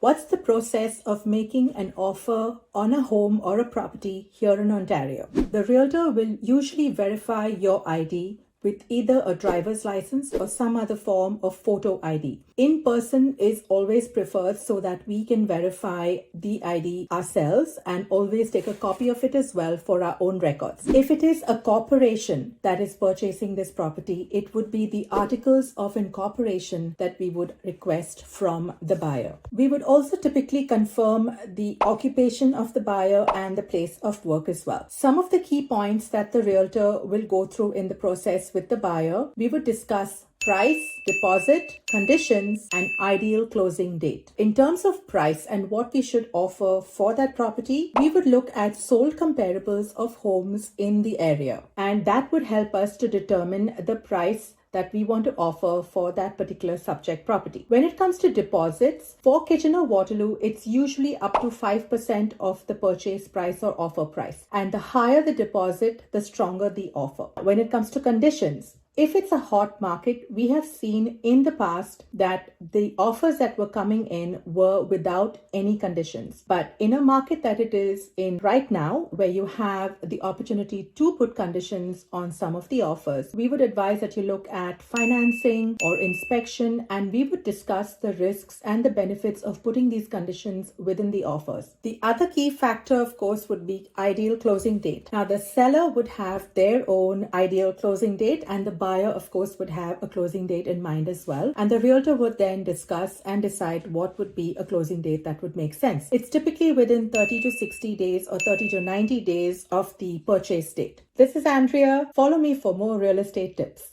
What's the process of making an offer on a home or a property here in Ontario? The realtor will usually verify your ID with either a driver's license or some other form of photo ID. In person is always preferred so that we can verify the ID ourselves and always take a copy of it as well for our own records. If it is a corporation that is purchasing this property, it would be the articles of incorporation that we would request from the buyer. We would also typically confirm the occupation of the buyer and the place of work as well. Some of the key points that the realtor will go through in the process with the buyer, we would discuss price, deposit, conditions, and ideal closing date. In terms of price and what we should offer for that property, we would look at sold comparables of homes in the area, and that would help us to determine the price that we want to offer for that particular subject property. When it comes to deposits, for Kitchener-Waterloo, it's usually up to 5% of the purchase price or offer price. And the higher the deposit, the stronger the offer. When it comes to conditions, if it's a hot market, we have seen in the past that the offers that were coming in were without any conditions. But in a market that it is in right now, where you have the opportunity to put conditions on some of the offers, we would advise that you look at financing or inspection, and we would discuss the risks and the benefits of putting these conditions within the offers. The other key factor, of course, would be ideal closing date. Now, the seller would have their own ideal closing date, and the buyer, of course, would have a closing date in mind as well. And the realtor would then discuss and decide what would be a closing date that would make sense. It's typically within 30 to 60 days or 30 to 90 days of the purchase date. This is Andrea. Follow me for more real estate tips.